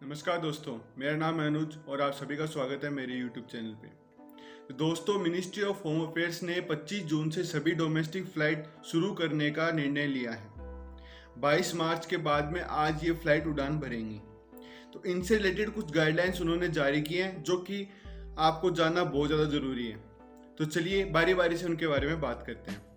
नमस्कार दोस्तों, मेरा नाम है अनुज और आप सभी का स्वागत है मेरे YouTube चैनल पे। तो दोस्तों, मिनिस्ट्री ऑफ होम अफेयर्स ने 25 जून से सभी डोमेस्टिक फ्लाइट शुरू करने का निर्णय लिया है। 22 मार्च के बाद में आज ये फ्लाइट उड़ान भरेंगी। तो इनसे रिलेटेड कुछ गाइडलाइंस उन्होंने जारी किए हैं जो कि आपको जानना बहुत ज़्यादा ज़रूरी है। तो चलिए बारी बारी से उनके बारे में बात करते हैं।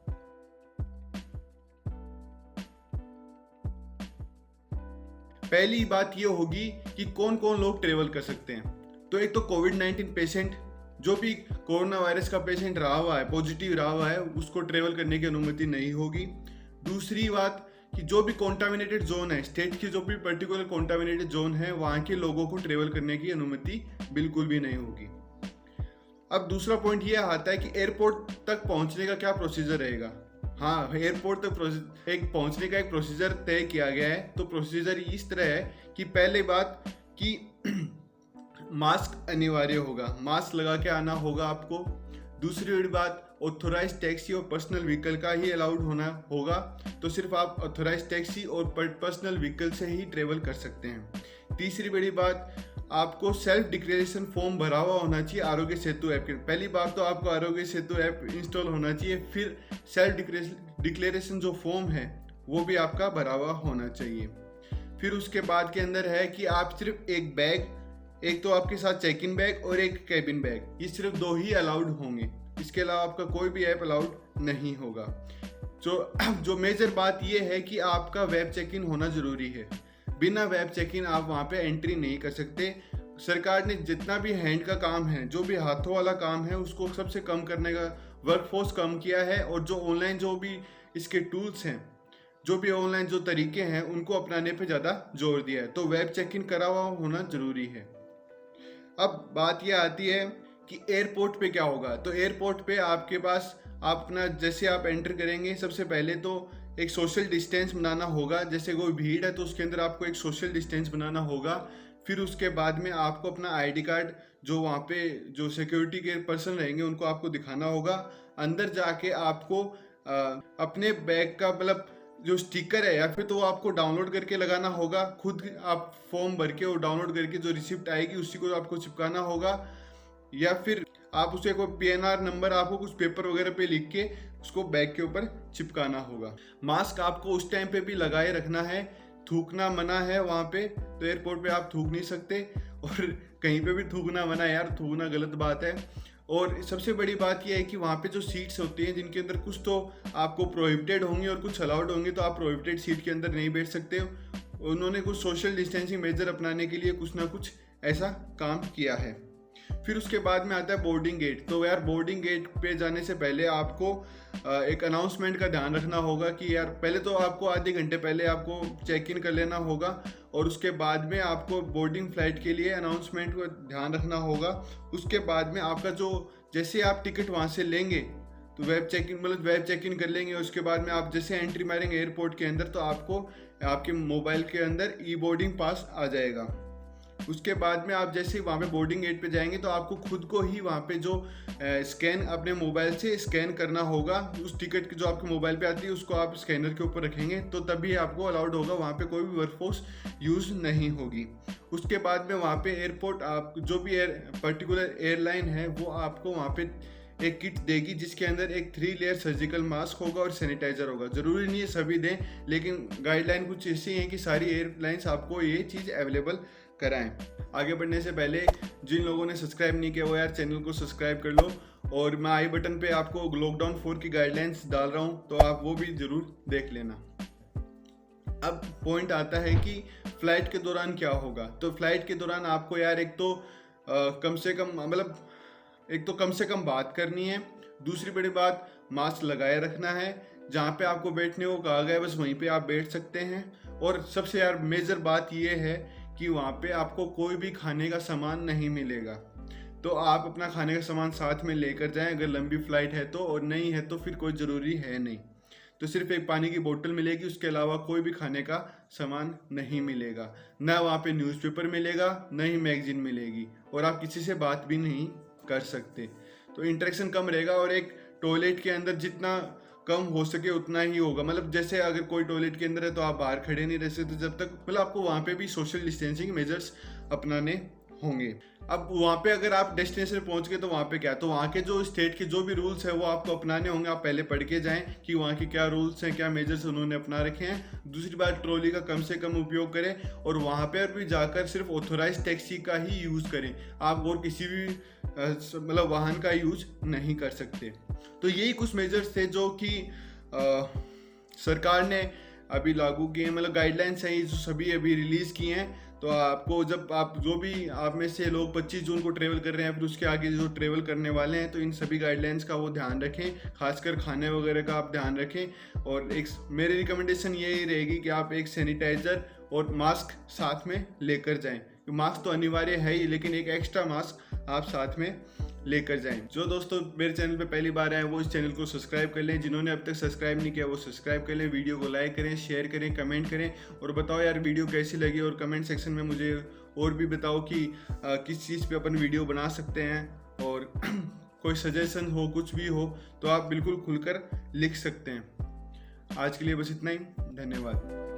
पहली बात ये होगी कि कौन कौन लोग ट्रेवल कर सकते हैं। तो एक तो कोविड-19 पेशेंट, जो भी कोरोना वायरस का पेशेंट रहा हुआ है, पॉजिटिव रहा हुआ है, उसको ट्रेवल करने की अनुमति नहीं होगी। दूसरी बात कि जो भी कॉन्टामिनेटेड जोन है, स्टेट की जो भी पर्टिकुलर कॉन्टामिनेटेड जोन है, वहाँ के लोगों को ट्रेवल करने की अनुमति बिल्कुल भी नहीं होगी। अब दूसरा पॉइंट ये आता है कि एयरपोर्ट तक पहुँचने का क्या प्रोसीजर रहेगा। हाँ, एयरपोर्ट तक एक पहुंचने का एक प्रोसीजर तय किया गया है। तो प्रोसीजर इस तरह है कि पहले बात कि मास्क अनिवार्य होगा, मास्क लगा के आना होगा आपको। दूसरी बड़ी बात, ऑथोराइज टैक्सी और पर्सनल व्हीकल का ही अलाउड होना होगा। तो सिर्फ आप ऑथोराइज टैक्सी और पर्सनल व्हीकल से ही ट्रेवल कर सकते हैं। तीसरी बड़ी बात, आपको सेल्फ डिक्लेरेशन फॉर्म भरा हुआ होना चाहिए आरोग्य सेतु ऐप के। पहली बात तो आपको आरोग्य सेतु ऐप इंस्टॉल होना चाहिए, फिर सेल्फ डिक्लेरेशन जो फॉर्म है वो भी आपका भरा हुआ होना चाहिए। फिर उसके बाद के अंदर है कि आप सिर्फ एक बैग, एक तो आपके साथ चेक इन बैग और एक कैबिन बैग, ये सिर्फ 2 ही अलाउड होंगे। इसके अलावा आपका कोई भी ऐप अलाउड नहीं होगा। जो मेजर बात ये है कि आपका वेब चेक इन होना जरूरी है। बिना वेब चेक इन आप वहाँ पे एंट्री नहीं कर सकते। सरकार ने जितना भी हैंड का काम है, जो भी हाथों वाला काम है, उसको सबसे कम करने का, वर्कफोर्स कम किया है। और जो ऑनलाइन जो भी इसके टूल्स हैं, जो भी ऑनलाइन जो तरीके हैं, उनको अपनाने पे ज़्यादा जोर दिया है। तो वेब चेक इन करा हुआ होना ज़रूरी है। अब बात यह आती है कि एयरपोर्ट पे क्या होगा। तो एयरपोर्ट पे आपके पास आप अपना, जैसे आप एंटर करेंगे, सबसे पहले तो एक सोशल डिस्टेंस बनाना होगा। जैसे कोई भीड़ है तो उसके अंदर आपको एक सोशल डिस्टेंस बनाना होगा। फिर उसके बाद में आपको अपना आईडी कार्ड, जो वहाँ पे जो सिक्योरिटी के पर्सन रहेंगे, उनको आपको दिखाना होगा। अंदर जाके आपको अपने बैग का मतलब जो स्टिकर है, या फिर तो वो आपको डाउनलोड करके लगाना होगा। खुद आप फॉर्म भर के और डाउनलोड करके जो रिसिप्ट आएगी उसी को आपको चिपकाना होगा, या फिर आप उसे कोई पीएनआर नंबर आपको कुछ पेपर वगैरह पे लिख के उसको बैग के ऊपर चिपकाना होगा। मास्क आपको उस टाइम पे भी लगाए रखना है। थूकना मना है वहाँ पे, तो एयरपोर्ट पे आप थूक नहीं सकते। और कहीं पे भी थूकना मना है यार, थूकना गलत बात है। और सबसे बड़ी बात यह है कि वहाँ पे जो सीट्स होती हैं, जिनके अंदर कुछ तो आपको प्रोहिबिटेड होंगी और कुछ अलाउड होंगी, तो आप प्रोहिबिटेड सीट के अंदर नहीं बैठ सकते। उन्होंने कुछ सोशल डिस्टेंसिंग मेजर अपनाने के लिए कुछ ना कुछ ऐसा काम किया है। फिर उसके बाद में आता है बोर्डिंग गेट। तो यार, बोर्डिंग गेट पे जाने से पहले आपको एक अनाउंसमेंट का ध्यान रखना होगा कि यार, पहले तो आपको आधे घंटे पहले आपको चेक इन कर लेना होगा। और उसके बाद में आपको बोर्डिंग फ्लाइट के लिए अनाउंसमेंट को ध्यान रखना होगा। उसके बाद में आपका जो, जैसे आप टिकट वहाँ से लेंगे तो वेब चेक इन, मतलब वेब चेक इन कर लेंगे। उसके बाद में आप जैसे एंट्री मारेंगे एयरपोर्ट के अंदर, तो आपको आपके मोबाइल के अंदर ई बोर्डिंग पास आ जाएगा। उसके बाद में आप जैसे वहाँ पे बोर्डिंग गेट पे जाएंगे तो आपको खुद को ही वहाँ पे जो स्कैन अपने मोबाइल से स्कैन करना होगा। उस टिकट की जो आपके मोबाइल पे आती है उसको आप स्कैनर के ऊपर रखेंगे, तो तभी आपको अलाउड होगा। वहाँ पे कोई भी वर्कफोर्स यूज़ नहीं होगी। उसके बाद में वहाँ पे एयरपोर्ट, आप जो भी पर्टिकुलर एयरलाइन है, वो आपको वहाँ पे एक किट देगी जिसके अंदर एक 3 लेयर सर्जिकल मास्क होगा और सैनिटाइजर होगा। ज़रूरी नहीं है सभी दें, लेकिन गाइडलाइन कुछ ऐसी हैं कि सारी एयरलाइंस आपको ये चीज़ अवेलेबल कराएं। आगे बढ़ने से पहले जिन लोगों ने सब्सक्राइब नहीं किया वो यार चैनल को सब्सक्राइब कर लो। और मैं आई बटन पे आपको लॉकडाउन 4 की गाइडलाइंस डाल रहा हूँ, तो आप वो भी ज़रूर देख लेना। अब पॉइंट आता है कि फ़्लाइट के दौरान क्या होगा। तो फ्लाइट के दौरान आपको यार एक तो कम से कम बात करनी है। दूसरी बड़ी बात, मास्क लगाए रखना है। जहाँ पे आपको बैठने को कहा गया बस वहीं पे आप बैठ सकते हैं। और सबसे यार मेजर बात ये है कि वहाँ पे आपको कोई भी खाने का सामान नहीं मिलेगा। तो आप अपना खाने का सामान साथ में लेकर जाएं अगर लंबी फ्लाइट है तो, और नहीं है तो फिर कोई ज़रूरी है नहीं। तो सिर्फ एक पानी की बोतल मिलेगी, उसके अलावा कोई भी खाने का सामान नहीं मिलेगा। ना वहाँ पे न्यूज़पेपर मिलेगा, ना ही मैगजीन मिलेगी, और आप किसी से बात भी नहीं कर सकते। तो इंटरेक्शन कम रहेगा। और एक टॉयलेट के अंदर जितना कम हो सके उतना ही होगा। मतलब जैसे अगर कोई टॉयलेट के अंदर है तो आप बाहर खड़े नहीं रह सकते जब तक, मतलब आपको वहाँ पे भी सोशल डिस्टेंसिंग मेजर्स अपनाने होंगे। अब वहाँ पे अगर आप डेस्टिनेशन पहुँच गए तो वहाँ पे क्या, तो वहाँ के जो स्टेट के जो भी रूल्स है वो आपको अपनाने होंगे। आप पहले पढ़ के जाएं कि वहाँ के क्या रूल्स हैं, क्या मेजर्स उन्होंने अपना रखे हैं। दूसरी बात, ट्रॉली का कम से कम उपयोग करें और वहाँ पर भी जाकर सिर्फ ऑथोराइज टैक्सी का ही यूज़ करें। आप और किसी भी मतलब वाहन का यूज नहीं कर सकते। तो यही कुछ मेजर्स थे जो कि सरकार ने अभी लागू किए हैं, मतलब गाइडलाइंस हैं जो सभी अभी रिलीज़ किए हैं। तो आपको जब आप जो भी आप में से लोग 25 जून को ट्रेवल कर रहे हैं, फिर उसके आगे जो ट्रेवल करने वाले हैं, तो इन सभी गाइडलाइंस का वो ध्यान रखें, खासकर खाने वगैरह का आप ध्यान रखें। और एक मेरी रिकमेंडेशन यही रहेगी कि आप एक सैनिटाइज़र और मास्क साथ में लेकर जाएं। मास्क तो अनिवार्य है ही, लेकिन एक एक्स्ट्रा मास्क आप साथ में लेकर जाएं। जो दोस्तों मेरे चैनल पे पहली बार आए वो इस चैनल को सब्सक्राइब कर लें, जिन्होंने अब तक सब्सक्राइब नहीं किया वो सब्सक्राइब कर लें। वीडियो को लाइक करें, शेयर करें, कमेंट करें और बताओ यार वीडियो कैसी लगी। और कमेंट सेक्शन में मुझे और भी बताओ कि किस चीज़ पे अपन वीडियो बना सकते हैं। और कोई सजेशन हो, कुछ भी हो तो आप बिल्कुल खुलकर लिख सकते हैं। आज के लिए बस इतना ही, धन्यवाद।